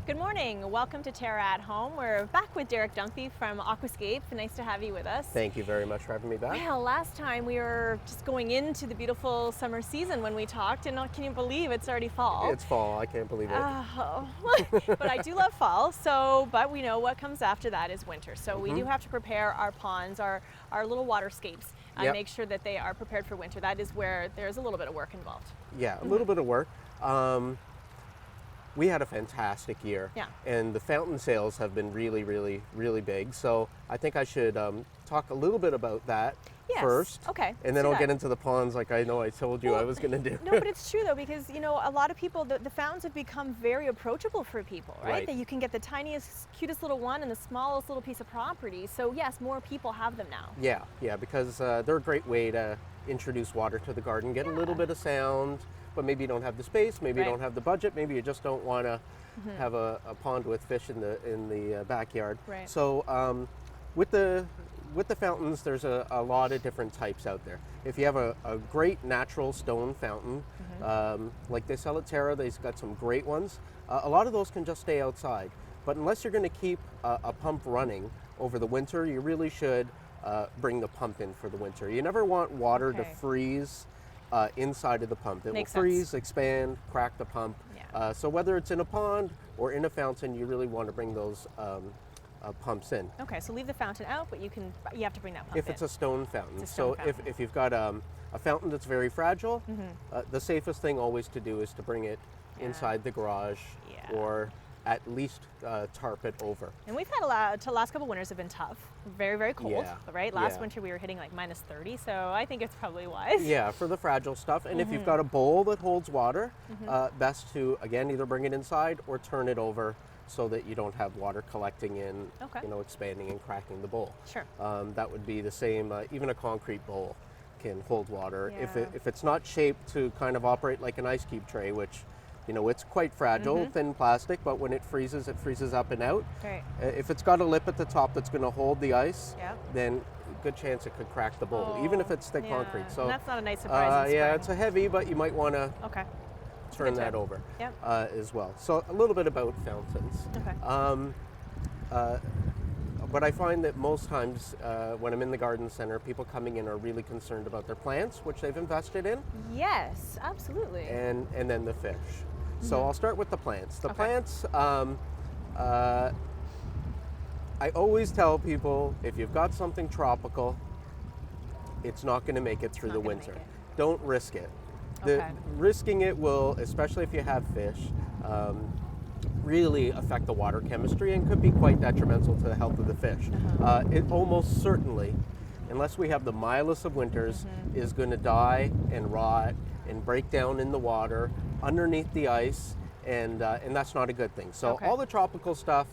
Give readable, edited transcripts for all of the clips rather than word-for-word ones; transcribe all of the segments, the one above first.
Good morning. Welcome to TERRA at Home. We're back with Derek Dunphy from Aquascape. Nice to have you with us. Thank you very much for having me back. Well, last time we were just going into the beautiful summer season when we talked, and can you believe it's already fall? It's fall. I can't believe it. But I do love fall. But we know what comes after that is winter. So we do have to prepare our ponds, our little waterscapes, and Yep. make sure that they are prepared for winter. That is where there's a little bit of work involved. Yeah, a little bit of work. We had a fantastic year, Yeah. and the fountain sales have been really, really, really big. So I think I should talk a little bit about that Yes. first. Okay, And let's then do I'll that. get into the ponds like I know I told you I was going to do. No, but it's true though, because a lot of people, the fountains have become very approachable for people, right? Right. That you can get the tiniest, cutest little one and the smallest little piece of property. So yes, more people have them now. Yeah, because they're a great way to introduce water to the garden, get a little bit of sound, but maybe you don't have the space, maybe you Right. don't have the budget, maybe you just don't want to have a pond with fish in the backyard. Right. So with the fountains, there's a lot of different types out there. If you have a great natural stone fountain, like they sell at TERRA, they've got some great ones. A lot of those can just stay outside. But unless you're going to keep a pump running over the winter, you really should bring the pump in for the winter. You never want water to Okay. freeze inside of the pump. It Makes will freeze, sense. expand, crack the pump. Yeah. So whether it's in a pond or in a fountain, you really want to bring those pumps in. Okay, so leave the fountain out, but you have to bring that pump If in. it's a stone fountain. It's a stone So fountain. if you've got a fountain that's very fragile, the safest thing always to do is to bring it inside the garage Yeah. or at least tarp it over. And we've had last couple winters have been tough, very, very cold, Yeah, right? Last yeah. winter we were hitting like minus 30, so I think it's probably wise. Yeah, for the fragile stuff. And if you've got a bowl that holds water, best to, again, either bring it inside or turn it over so that you don't have water collecting in, Okay. expanding and cracking the bowl. Sure. That would be the same, even a concrete bowl can hold water. Yeah. If it's not shaped to kind of operate like an ice cube tray, which, it's quite fragile, thin plastic, but when it freezes up and out. Great. If it's got a lip at the top that's going to hold the ice, Yeah. then good chance it could crack the bowl, even if it's thick Yeah. concrete. So And that's not a nice surprise. in yeah, spring. it's a heavy, but you might want to Okay. turn good that tip. over Yep. as well. So a little bit about fountains. Okay. But I find that most times when I'm in the garden center, people coming in are really concerned about their plants, which they've invested in, Yes, absolutely. and then the fish. So I'll start with the plants. The Okay. plants, I always tell people, if you've got something tropical, it's not going to make it through not the gonna winter. make it. Don't risk it. Okay. Risking it will, especially if you have fish, really affect the water chemistry and could be quite detrimental to the health of the fish. It almost certainly, unless we have the mildest of winters, is going to die and rot and break down in the water underneath the ice, and that's not a good thing. So Okay. all the tropical stuff,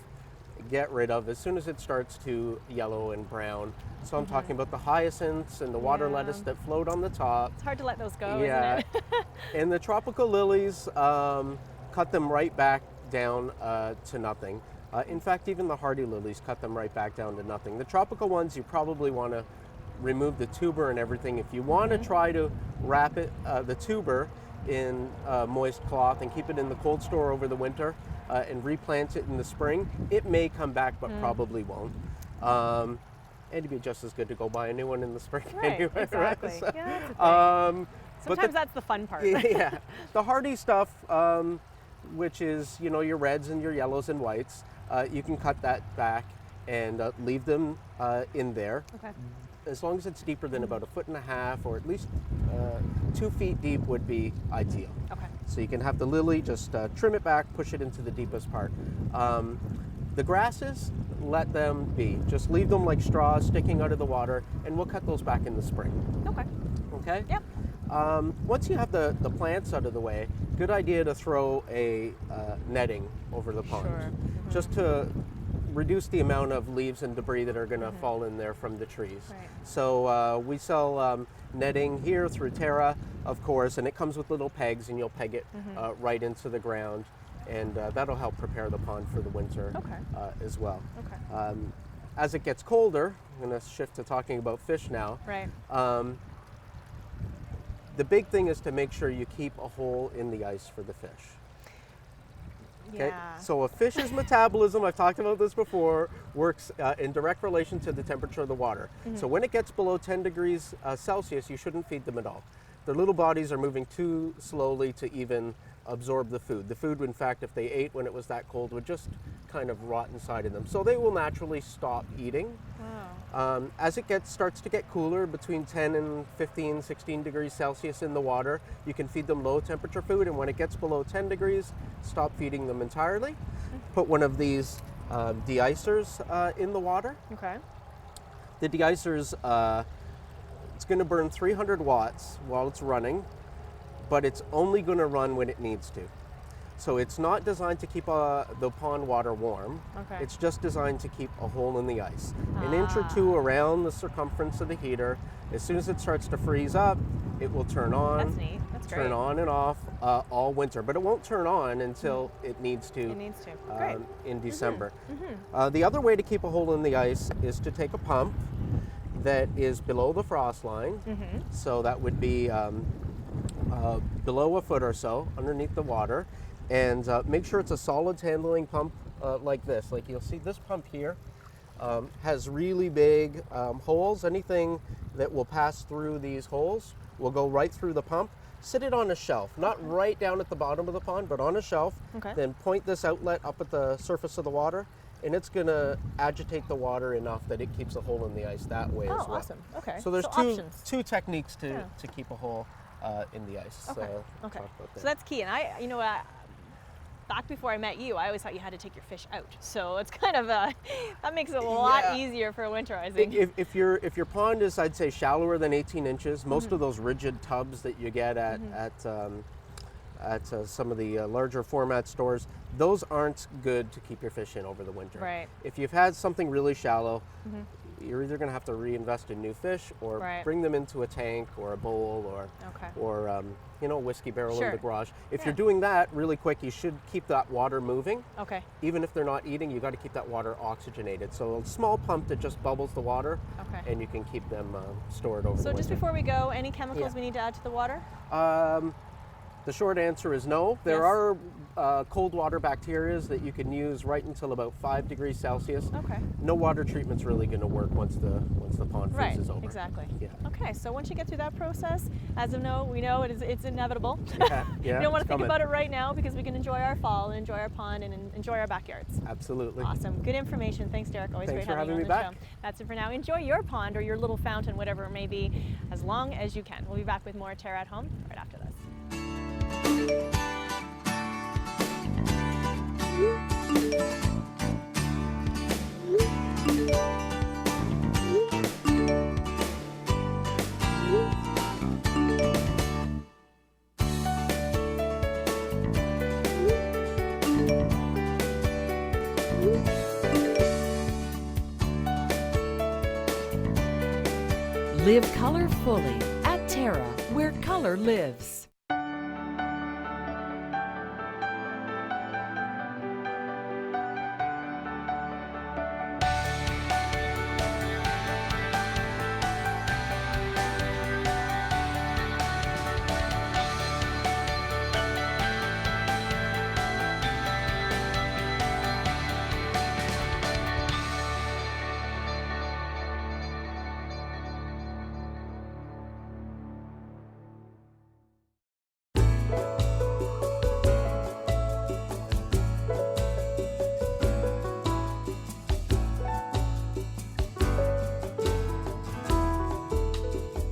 get rid of as soon as it starts to yellow and brown. So I'm talking about the hyacinths and the water Yeah. lettuce that float on the top. It's hard to let those go, Yeah, isn't it? and the tropical lilies, cut them right back down to nothing. In fact, even the hardy lilies, cut them right back down to nothing. The tropical ones, you probably want to remove the tuber and everything. If you want to try to wrap it, the tuber in moist cloth and keep it in the cold store over the winter and replant it in the spring, it may come back, but probably won't. And it'd be just as good to go buy a new one in the spring Right, anyway. exactly. Right? So, Yeah, that's the thing. but Sometimes that's the fun part. yeah, the hardy stuff, which is your reds and your yellows and whites, you can cut that back and leave them in there. Okay. As long as it's deeper than about 1.5 feet or at least 2 feet deep would be ideal. Okay. So you can have the lily, just trim it back, push it into the deepest part. The grasses, let them be. Just leave them like straws sticking out of the water, and we'll cut those back in the spring. Okay. Okay? Yep. Once you have the plants out of the way, good idea to throw a netting over the pond. Sure. Just to reduce the amount of leaves and debris that are going to fall in there from the trees. Right. So we sell netting here through TERRA, of course, and it comes with little pegs, and you'll peg it right into the ground, and that'll help prepare the pond for the winter as well. Okay. As it gets colder, I'm going to shift to talking about fish now. Right. The big thing is to make sure you keep a hole in the ice for the fish. Okay? Yeah. So a fish's metabolism, I've talked about this before, works in direct relation to the temperature of the water. So when it gets below 10 degrees Celsius, you shouldn't feed them at all. Their little bodies are moving too slowly to even absorb the food. The food, in fact, if they ate when it was that cold, would just kind of rot inside of them. So they will naturally stop eating. Wow. As it starts to get cooler, between 10 and 15, 16 degrees Celsius in the water, you can feed them low temperature food, and when it gets below 10 degrees, stop feeding them entirely. Put one of these de-icers in the water. Okay. The de-icers, it's going to burn 300 watts while it's running, but it's only going to run when it needs to. So it's not designed to keep the pond water warm. Okay. It's just designed to keep a hole in the ice. An inch or two around the circumference of the heater. As soon as it starts to freeze up, it will turn on. That's neat. That's great. Turn on and off all winter, but it won't turn on until it needs to. It needs to. Great. In December. The other way to keep a hole in the ice is to take a pump that is below the frost line. So that would be below a foot or so underneath the water, and make sure it's a solids handling pump like this. Like you'll see this pump here has really big holes. Anything that will pass through these holes will go right through the pump. Sit it on a shelf, not right down at the bottom of the pond, but on a shelf. Okay. Then point this outlet up at the surface of the water, and it's going to agitate the water enough that it keeps a hole in the ice that way as well. Oh, awesome. Okay. So there's options. two techniques to keep a hole in the ice. Okay. So, Okay. talk about that. So that's key. And I, back before I met you, I always thought you had to take your fish out. So it's kind of that makes it a lot easier for winterizing. If your pond is, I'd say, shallower than 18 inches, most of those rigid tubs that you get at some of the larger format stores, those aren't good to keep your fish in over the winter. Right. If you've had something really shallow, you're either going to have to reinvest in new fish or bring them into a tank or a bowl or a whiskey barrel in the garage. If you're doing that really quick, you should keep that water moving. Okay. Even if they're not eating, you got to keep that water oxygenated. So a small pump that just bubbles the water, and you can keep them stored over the winter. So just before we go, any chemicals we need to add to the water? The short answer is no. There are cold water bacteria that you can use right until about 5 degrees Celsius. Okay. No water treatment's really going to work once the pond freezes over. Exactly. Yeah. Okay, so once you get through that process, as of now, we know it's inevitable. Yeah, We don't want to think coming. about it right now because we can enjoy our fall and enjoy our pond and enjoy our backyards. Absolutely. Awesome. Good information. Thanks, Derek. Always Thanks great for having you having on me the back. show. That's it for now. Enjoy your pond or your little fountain, whatever it may be, as long as you can. We'll be back with more TERRA at Home right after this. Live color fully at TERRA, where color lives.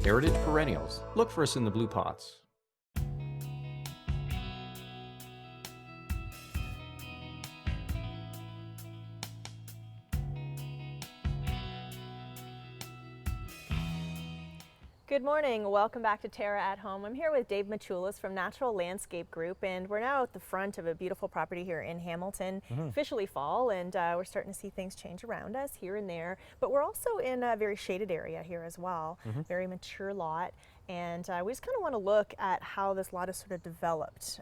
Heritage perennials. Look for us in the blue pots. Good morning. Welcome back to TERRA at Home. I'm here with Dave Maciulis from Natural Landscape Group, and we're now at the front of a beautiful property here in Hamilton. Officially fall, and we're starting to see things change around us here and there. But we're also in a very shaded area here as well, very mature lot. And we just kind of want to look at how this lot has sort of developed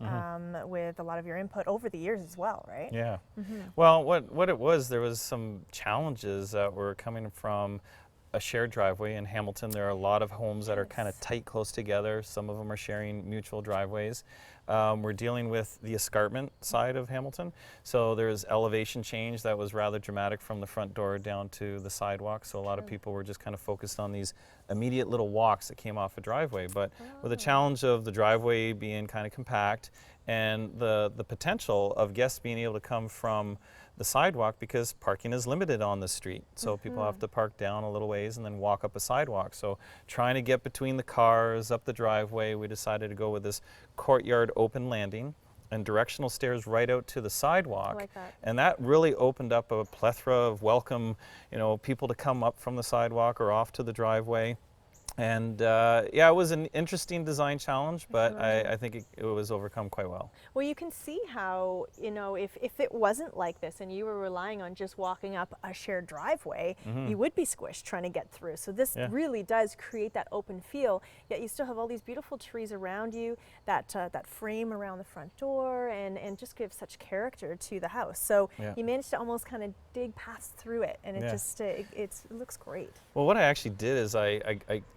with a lot of your input over the years as well, right? Yeah. Well, what it was, there was some challenges that were coming from a shared driveway. In Hamilton, there are a lot of homes that are kind of tight, close together. Some of them are sharing mutual driveways. We're dealing with the escarpment side of Hamilton. So there's elevation change that was rather dramatic from the front door down to the sidewalk. So a lot of people were just kind of focused on these immediate little walks that came off a driveway. But with the challenge of the driveway being kind of compact and the potential of guests being able to come from the sidewalk, because parking is limited on the street. So people have to park down a little ways and then walk up a sidewalk. So trying to get between the cars, up the driveway, we decided to go with this courtyard open landing and directional stairs right out to the sidewalk. I like that. And that really opened up a plethora of welcome, people to come up from the sidewalk or off to the driveway. And yeah, it was an interesting design challenge, but I think it was overcome quite well. Well, you can see how, if it wasn't like this and you were relying on just walking up a shared driveway, you would be squished trying to get through. So this really does create that open feel, yet you still have all these beautiful trees around you, that frame around the front door, and just gives such character to the house. So you managed to almost kind of dig past through it, and it looks great. Well, what I actually did is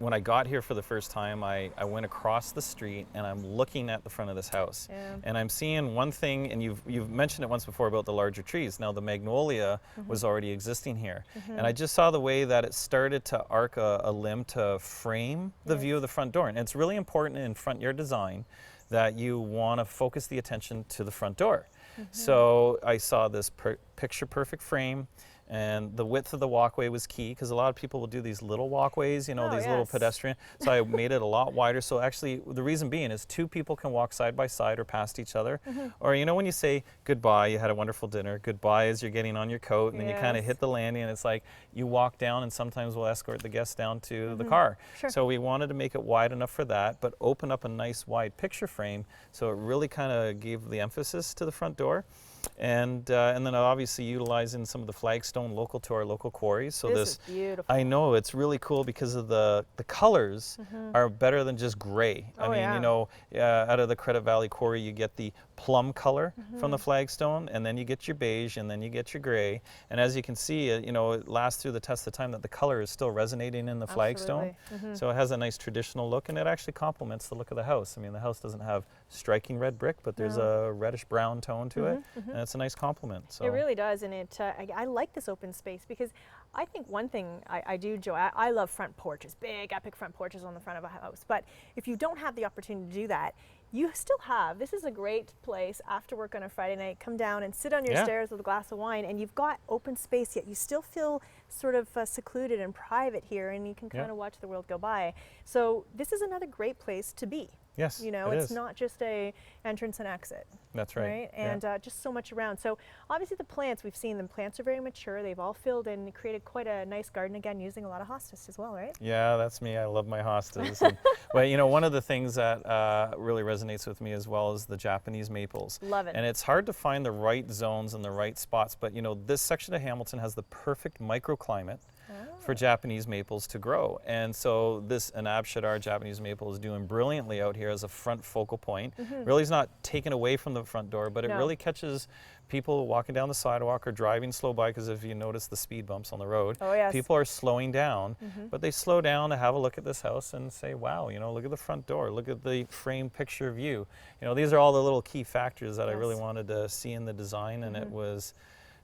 when I got here for the first time, I went across the street and I'm looking at the front of this house. And I'm seeing one thing, and you've mentioned it once before about the larger trees. Now the magnolia was already existing here. And I just saw the way that it started to arc a limb to frame the view of the front door. And it's really important in front yard design that you want to focus the attention to the front door. So I saw this picture perfect frame. And the width of the walkway was key, because a lot of people will do these little walkways, these little pedestrian. So I made it a lot wider. So actually, the reason being is 2 people can walk side by side or past each other. Or when you say goodbye, you had a wonderful dinner, goodbye as you're getting on your coat, and then you kind of hit the landing, and it's like you walk down, and sometimes we'll escort the guests down to the car. So we wanted to make it wide enough for that, but open up a nice wide picture frame, so it really kind of gave the emphasis to the front door. And then obviously utilizing some of the flagstone local to our local quarries. So this is beautiful. I know it's really cool because of the colors are better than just gray. I mean, out of the Credit Valley quarry, you get the plum color from the flagstone, and then you get your beige, and then you get your gray. And as you can see, it lasts through the test of time that the color is still resonating in the flagstone. So it has a nice traditional look, and it actually complements the look of the house. I mean, the house doesn't have striking red brick, but there's a reddish brown tone to it, and it's a nice complement. So it really does, and I like this open space, because I think one thing I do enjoy, I love front porches, big epic front porches on the front of a house. But if you don't have the opportunity to do that, you still have, this is a great place after work on a Friday night, come down and sit on your stairs with a glass of wine, and you've got open space, yet you still feel sort of secluded and private here, and you can kind of watch the world go by. So this is another great place to be. Yes, it's not just a entrance and exit. That's right. And just so much around. So obviously the plants, we've seen them, plants are very mature. They've all filled and created quite a nice garden, again, using a lot of hostas as well, right? Yeah, that's me. I love my hostas. But one of the things that really resonates with me as well is the Japanese maples. Love it. And it's hard to find the right zones and the right spots, but this section of Hamilton has the perfect microclimate for Japanese maples to grow. And so this Anab Japanese maple is doing brilliantly out here as a front focal point. Really is not taken away from the front door, but it really catches people walking down the sidewalk or driving slow by, because if you notice the speed bumps on the road, people are slowing down, but they slow down to have a look at this house and say, wow, look at the front door, look at the framed picture view. These are all the little key factors that I really wanted to see in the design, and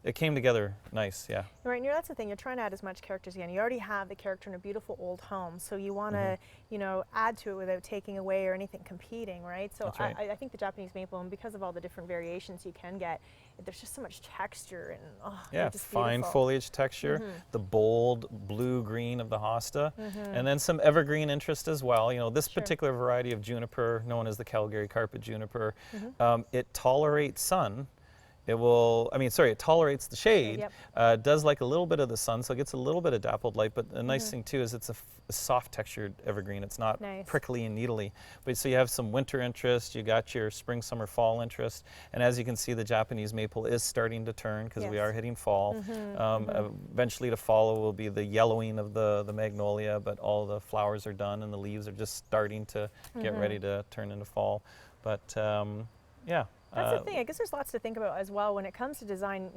it came together nice, yeah. Right, and that's the thing, you're trying to add as much character as you can. You already have the character in a beautiful old home, so you want to, add to it without taking away or anything competing, right? So That's right. I think the Japanese maple, and because of all the different variations you can get, there's just so much texture, and just fine beautiful. Foliage texture, the bold blue-green of the hosta, and then some evergreen interest as well. This particular variety of juniper, known as the Calgary carpet juniper, it tolerates sun. It tolerates the shade, does like a little bit of the sun, so it gets a little bit of dappled light, but the nice thing too is it's a soft textured evergreen. It's not prickly and needly. But so you have some winter interest, you got your spring, summer, fall interest, and as you can see, the Japanese maple is starting to turn, because we are hitting fall. Eventually to follow will be the yellowing of the magnolia, but all the flowers are done and the leaves are just starting to get ready to turn into fall. But yeah. That's the thing. I guess there's lots to think about as well when it comes to design.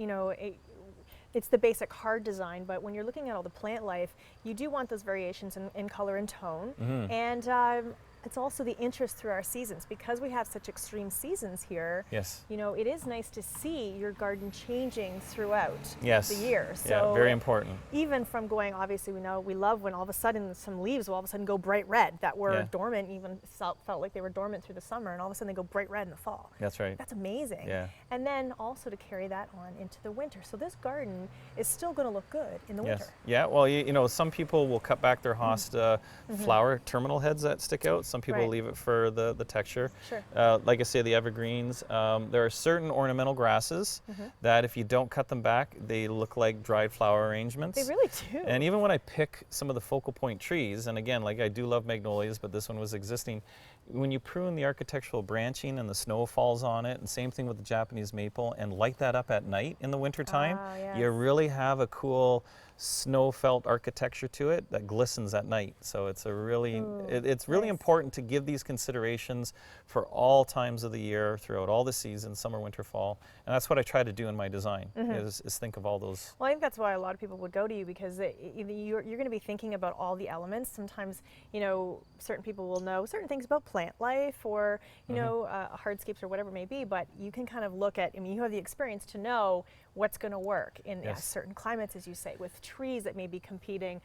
it's the basic hard design, but when you're looking at all the plant life, you do want those variations in color and tone. And it's also the interest through our seasons. Because we have such extreme seasons here, Yes. you know, it is nice to see your garden changing throughout Yes. the year. So Yeah, very important. even from going, obviously we love when all of a sudden some leaves will all of a sudden go bright red that were Yeah. dormant, even felt like they were dormant through the summer, and all of a sudden they go bright red in the fall. That's right. That's amazing. Yeah. And then also to carry that on into the winter. So this garden is still going to look good in the winter. Yes. Yeah. Well, you know, some people will cut back their hosta flower terminal heads that stick out. Some people Right. leave it for the texture. Sure. Like I say, the evergreens. There are certain ornamental grasses that if you don't cut them back, they look like dried flower arrangements. They really do. And even when I pick some of the focal point trees, and again, like I do love magnolias, but this one was existing, when you prune the architectural branching and the snow falls on it, and same thing with the Japanese maple, and light that up at night in the wintertime, yes. you really have a cool snow felt architecture to it that glistens at night. So it's a really, it's really nice. important to give these considerations for all times of the year, throughout all the seasons, summer, winter, fall. And that's what I try to do in my design, is think of all those. Well, I think that's why a lot of people would go to you, because you're going to be thinking about all the elements. Sometimes, you know, certain people will know certain things about plant life, or, you know, hardscapes or whatever it may be, but you can kind of look at, I mean, you have the experience to know what's going to work in Yes. certain climates, as you say, with trees that may be competing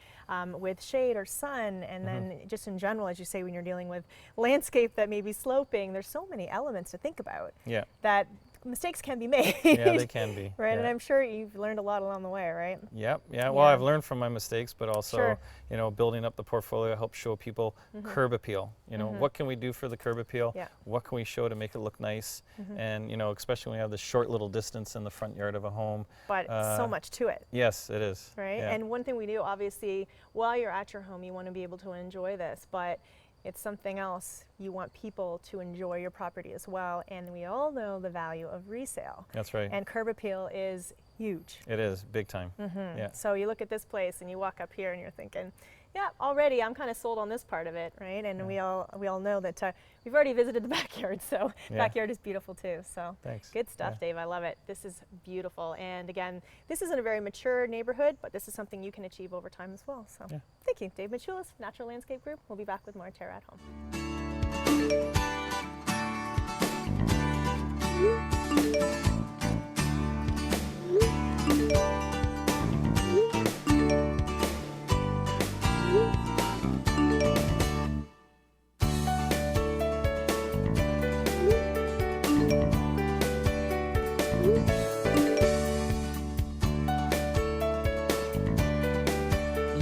with shade or sun, and then just in general, as you say, when you're dealing with landscape that may be sloping, there's so many elements to think about Yeah. that mistakes can be made. Yeah, they can be. Right, Yeah. and I'm sure you've learned a lot along the way, right? Yep. Yeah. Well, Yeah. I've learned from my mistakes, but also, Sure. you know, building up the portfolio helps show people curb appeal. You know, what can we do for the curb appeal? Yeah. What can we show to make it look nice? And, you know, especially when we have this short little distance in the front yard of a home. But so much to it, Yes, it is. right? Yeah. And one thing we do, obviously, while you're at your home, you want to be able to enjoy this, but it's something else. You want people to enjoy your property as well, and we all know the value of resale. That's right. And curb appeal is huge. It is big time. Yeah. So you look at this place and you walk up here and you're thinking, yeah, already I'm kind of sold on this part of it, right? And we all know that we've already visited the backyard, so Yeah. backyard is beautiful too. So Thanks. good stuff, Yeah. Dave. I love it. This is beautiful. And again, this isn't a very mature neighborhood, but this is something you can achieve over time as well. So Yeah. thank you, Dave Maciulis, Natural Landscape Group. We'll be back with more Terra at Home.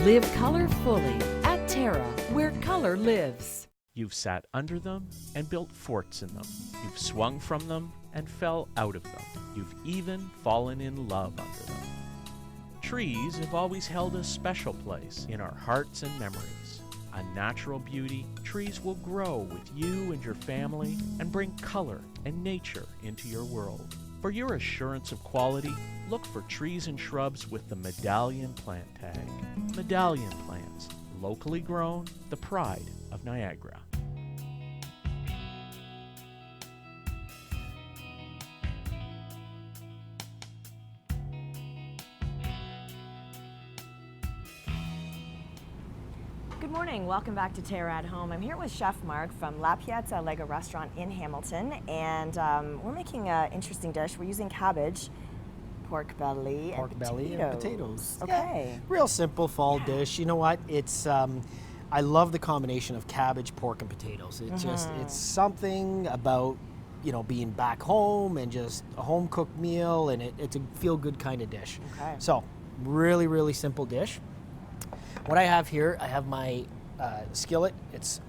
Live color fully at Terra, where color lives. You've sat under them and built forts in them. You've swung from them and fell out of them. You've even fallen in love under them. Trees have always held a special place in our hearts and memories. A natural beauty, trees will grow with you and your family and bring color and nature into your world. For your assurance of quality, look for trees and shrubs with the Medallion plant tag. Medallion plants, locally grown, the pride of Niagara. Good morning, welcome back to Terra at Home. I'm here with Chef Mark from La Piazza Allegra Restaurant in Hamilton, and we're making an interesting dish. We're using cabbage, pork belly, Pork belly and potatoes. Okay. Yeah, real simple fall dish. You know what? It's I love the combination of cabbage, pork, and potatoes. It's just it's something about being back home and just a home cooked meal, and it's a feel good kind of dish. Okay. So really simple dish. What I have here, I have my skillet. It's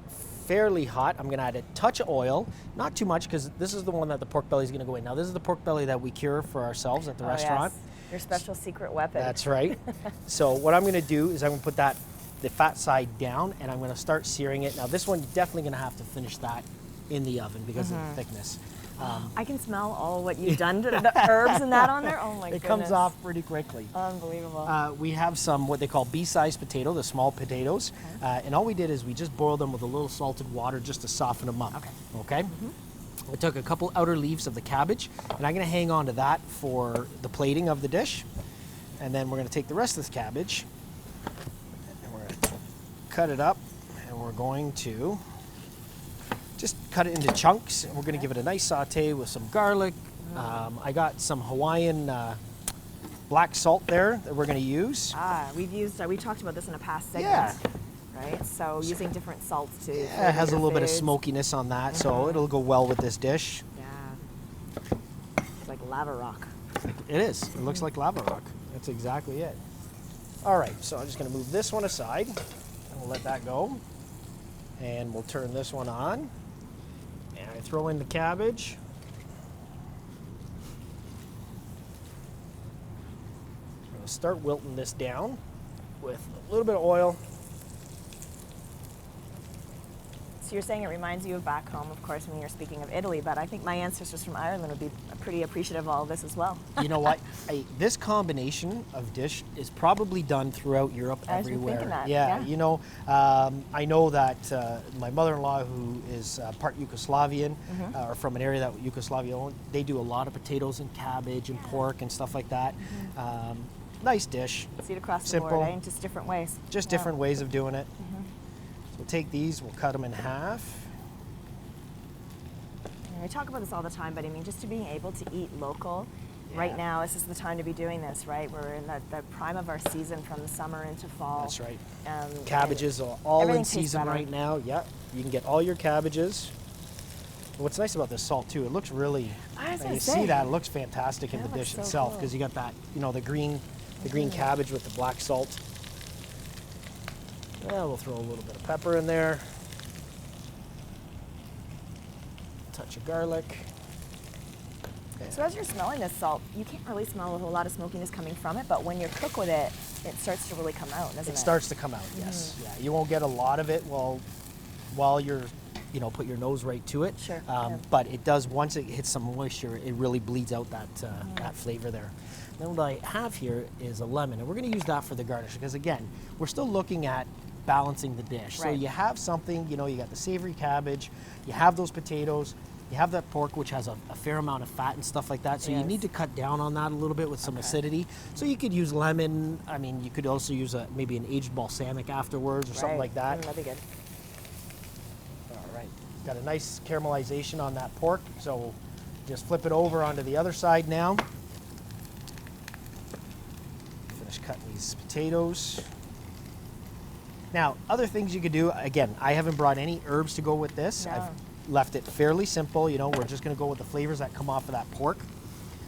fairly hot. I'm going to add a touch of oil, not too much, because this is the one that the pork belly is going to go in. Now, this is the pork belly that we cure for ourselves at the restaurant. Yes. Your special secret weapon. That's right. So what I'm going to do is I'm going to put the fat side down, and I'm going to start searing it. Now, this one, you're definitely going to have to finish that in the oven because of the thickness. I can smell all what you've done to the herbs and that on there. Oh my goodness. It comes off pretty quickly. Unbelievable. We have some what they call B-sized potato, the small potatoes. And all we did is we just boiled them with a little salted water just to soften them up. Okay? We took a couple outer leaves of the cabbage, and I'm going to hang on to that for the plating of the dish. And then we're going to take the rest of this cabbage and we're going to cut it up, and we're going to just cut it into chunks, and we're going to give it a nice saute with some garlic. I got some Hawaiian black salt there that we're going to use. We talked about this in a past segment. Yeah. Right, so using different salts to. Yeah, it has a your little bit of foods. smokiness on that, so it'll go well with this dish. Yeah. It's like lava rock. It is. It looks like lava rock. That's exactly it. All right, so I'm just going to move this one aside, and we'll let that go. And we'll turn this one on. And I throw in the cabbage. I'm going to start wilting this down with a little bit of oil. So you're saying it reminds you of back home, of course, when you're speaking of Italy, but I think my ancestors from Ireland would be pretty appreciative of all of this as well. You know what? This combination of dish is probably done throughout Europe I was everywhere. thinking that, yeah, yeah. you know, I know that my mother-in-law, who is part Yugoslavian, or from an area that Yugoslavia owned, they do a lot of potatoes and cabbage and pork and stuff like that. Nice dish. See it across Simple. the board, eh? Just different ways. Just Yeah. different ways of doing it. So we'll take these, we'll cut them in half. We talk about this all the time, but I mean, just to being able to eat local, right Yeah. now, this is the time to be doing this, right? We're in the prime of our season from the summer into fall. That's right. And Cabbages are all in everything tastes season better. right now. Yeah, you can get all your cabbages. What's nice about this salt too, it looks really, I was when gonna you say. see that, it looks fantastic in Yeah, the it looks dish so itself, cool. because you got that, you know, the green cabbage with the black salt. Well, we'll throw a little bit of pepper in there. Touch of garlic. So as you're smelling this salt, you can't really smell a whole lot of smokiness coming from it, but when you cook with it, it starts to really come out, doesn't it? It starts to come out, yes. Yeah, you won't get a lot of it while you're, you know, put your nose right to it. Sure, yeah. But it does, once it hits some moisture, it really bleeds out that flavor there. Then what I have here is a lemon, and we're going to use that for the garnish, because again, we're still looking at balancing the dish. So Right. you have something, you know, you got the savory cabbage, you have those potatoes, you have that pork, which has a fair amount of fat and stuff like that. So you Yes. need to cut down on that a little bit with some acidity. So you could use lemon. I mean, you could also use maybe an aged balsamic afterwards or something Right. like that. That'd be good. All right, got a nice caramelization on that pork. So we'll just flip it over onto the other side now. Finish cutting these potatoes. Now, other things you could do, again, I haven't brought any herbs to go with this. No. I've left it fairly simple. You know, we're just going to go with the flavors that come off of that pork.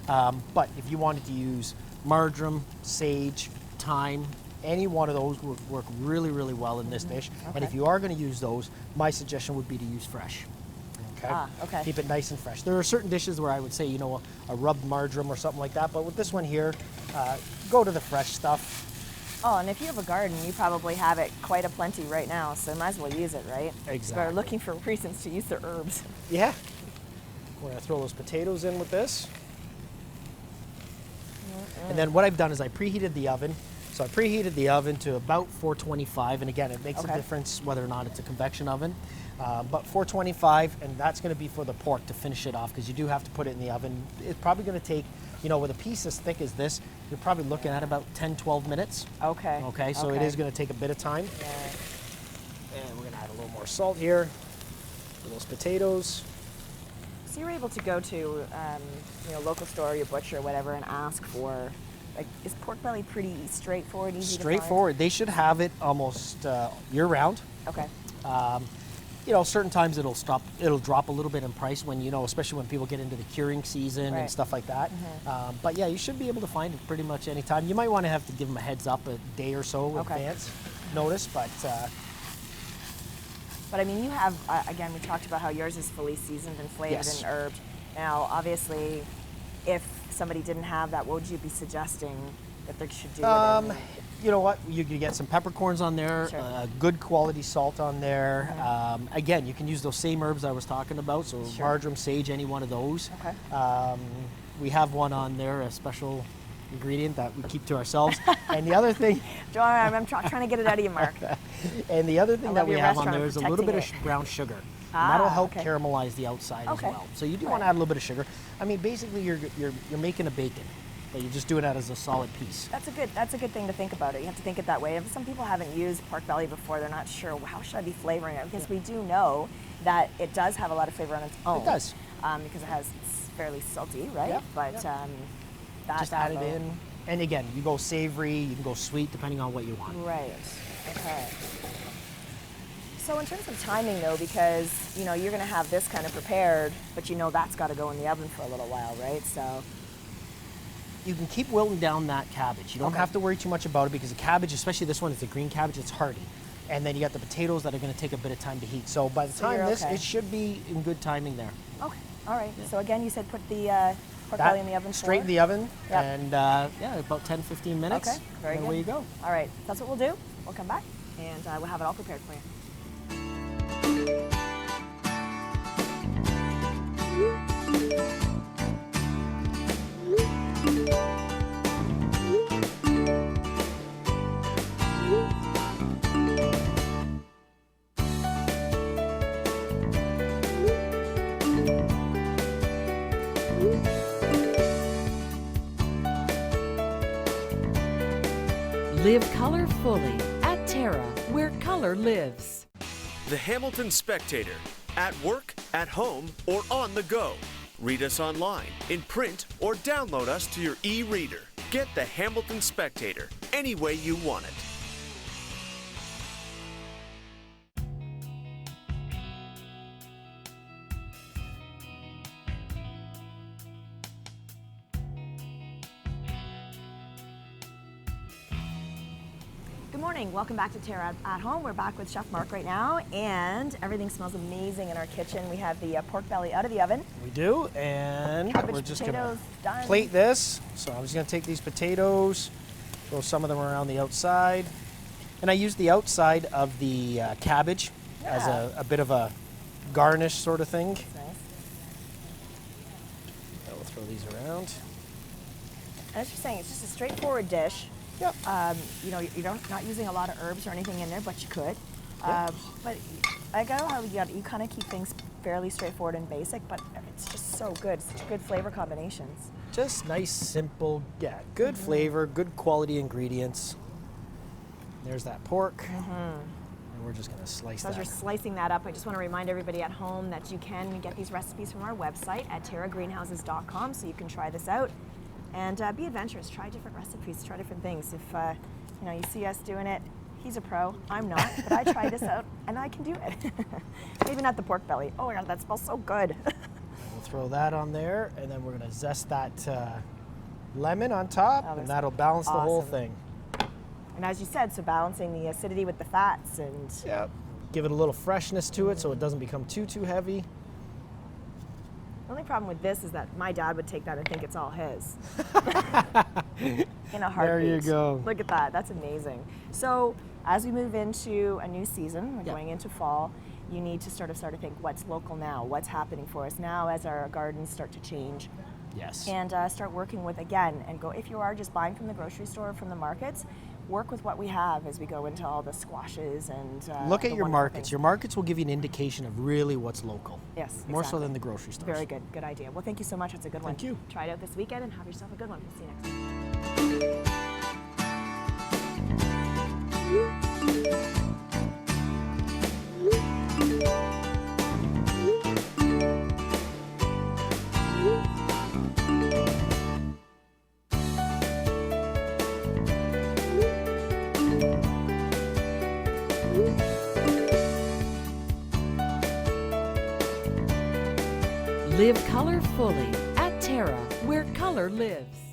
But if you wanted to use marjoram, sage, thyme, any one of those would work really, really well in this dish. And Okay. if you are going to use those, my suggestion would be to use fresh. Okay? Okay. Keep it nice and fresh. There are certain dishes where I would say, you know, a rubbed marjoram or something like that. But with this one here, go to the fresh stuff. Oh, and if you have a garden, you probably have it quite aplenty right now, so might as well use it, right? Exactly. We're looking for reasons to use the herbs. Yeah. We're going to throw those potatoes in with this. And then what I've done is I preheated the oven. So I preheated the oven to about 425, and again, it makes a Okay. difference whether or not it's a convection oven. But 425, and that's going to be for the pork to finish it off, because you do have to put it in the oven. It's probably going to take, you know, with a piece as thick as this, you're probably looking at about 10, 12 minutes. Okay. Okay, so it is going to take a bit of time. And we're going to add a little more salt here for those potatoes. So you're able to go to, you know, local store, or your butcher, or whatever, and ask for, like, is pork belly pretty straightforward, easy to Straightforward. They should have it almost year round. find? Okay. You know, certain times it'll drop a little bit in price when, you know, especially when people get into the curing season Right. and stuff like that. But yeah, you should be able to find it pretty much any time. You might want to have to give them a heads up a day or so in Okay. advance notice, but But I mean, you have, again, we talked about how yours is fully seasoned and flavored Yes. and herbed. Now, obviously, if somebody didn't have that, what would you be suggesting that they should do with it? you know what? You could get some peppercorns on there, Sure. good quality salt on there. Again, you can use those same herbs I was talking about, so Sure. marjoram, sage, any one of those. Okay. We have one on there, a special ingredient that we keep to ourselves. And the other thing, John, I'm trying to get it out of you, Mark. and the other I thing love that we your have on restaurant there is a little bit of protecting brown sugar. And Ah, that'll help okay. caramelize the outside Okay. as well. So you do Right. want to add a little bit of sugar. I mean, basically, you're making a bacon. but you're just doing that as a solid piece. That's a good thing to think about it. You have to think it that way. If some people haven't used pork belly before, they're not sure, well, how should I be flavoring it? Because we do know that it does have a lot of flavor on its own. It does. Because it's fairly salty, right? Yep, But yep. that Just add it in. And again, you go savory, you can go sweet, depending on what you want. Right. Okay. So in terms of timing, though, because you know you're going to have this kind of prepared, but you know that's got to go in the oven for a little while, right? So You can keep wilting down that cabbage. You don't Okay. have to worry too much about it because the cabbage, especially this one, it's a green cabbage, it's hardy. And then you got the potatoes that are going to take a bit of time to heat. So by the So time you're this, okay. it should be in good timing there. okay, all right. So again, you said put the pork belly in the oven straight for? in the oven, Yep. and yeah, about 10-15 minutes. Okay, very and good. away you go. All right, that's what we'll do. We'll come back and we'll have it all prepared for you. Live color fully at Terra, where color lives. The Hamilton Spectator. At work, at home, or on the go. Read us online, in print, or download us to your e-reader. Get the Hamilton Spectator any way you want it. Good morning. Welcome back to Terra at Home. We're back with Chef Mark right now, and everything smells amazing in our kitchen. We have the pork belly out of the oven. We do, and Cabbage, we're just going potatoes, to done. plate this. So I'm just going to take these potatoes, throw some of them around the outside. And I use the outside of the cabbage as Yeah. a bit of a garnish sort of thing. That's nice. And we'll throw these around. And as you're saying, it's just a straightforward dish. Yep. You know, you're not using a lot of herbs or anything in there, but you could. Yep. But I got how you kind of keep things fairly straightforward and basic, but it's just so good. Such good flavor combinations. Just nice, simple, yeah, good flavor, good quality ingredients. There's that pork. And we're just going to slice So as that. you're slicing that up, I just want to remind everybody at home that you can get these recipes from our website at terragreenhouses.com, so you can try this out and be adventurous. Try different recipes, try different things. If you know, you see us doing it, he's a pro, I'm not, but I tried this out and I can do it. Maybe not the pork belly. Oh my God, that smells so good. We'll throw that on there, and then we're going to zest that lemon on top, Oh, and that's that'll balance the whole awesome. thing. And as you said, so balancing the acidity with the fats and Yep. Give it a little freshness to it so it doesn't become too heavy. the only problem with this is that my dad would take that and think it's all his. In a heartbeat. There you go. Look at that. That's amazing. So as we move into a new season, we're Yeah. going into fall, you need to start to think what's local now, what's happening for us now as our gardens start to change. Yes. And start working with, again, and go, if you are just buying from the grocery store, from the markets, work with what we have as we go into all the squashes and Look the at your wonderful markets. things. Your markets will give you an indication of really what's local. Yes, More so exactly. than the grocery stores. Very good. Good idea. Well, thank you so much. That's a good one. Thank you. Try it out this weekend and have yourself a good one. We'll see you next time. Live color fully at Terra, where color lives.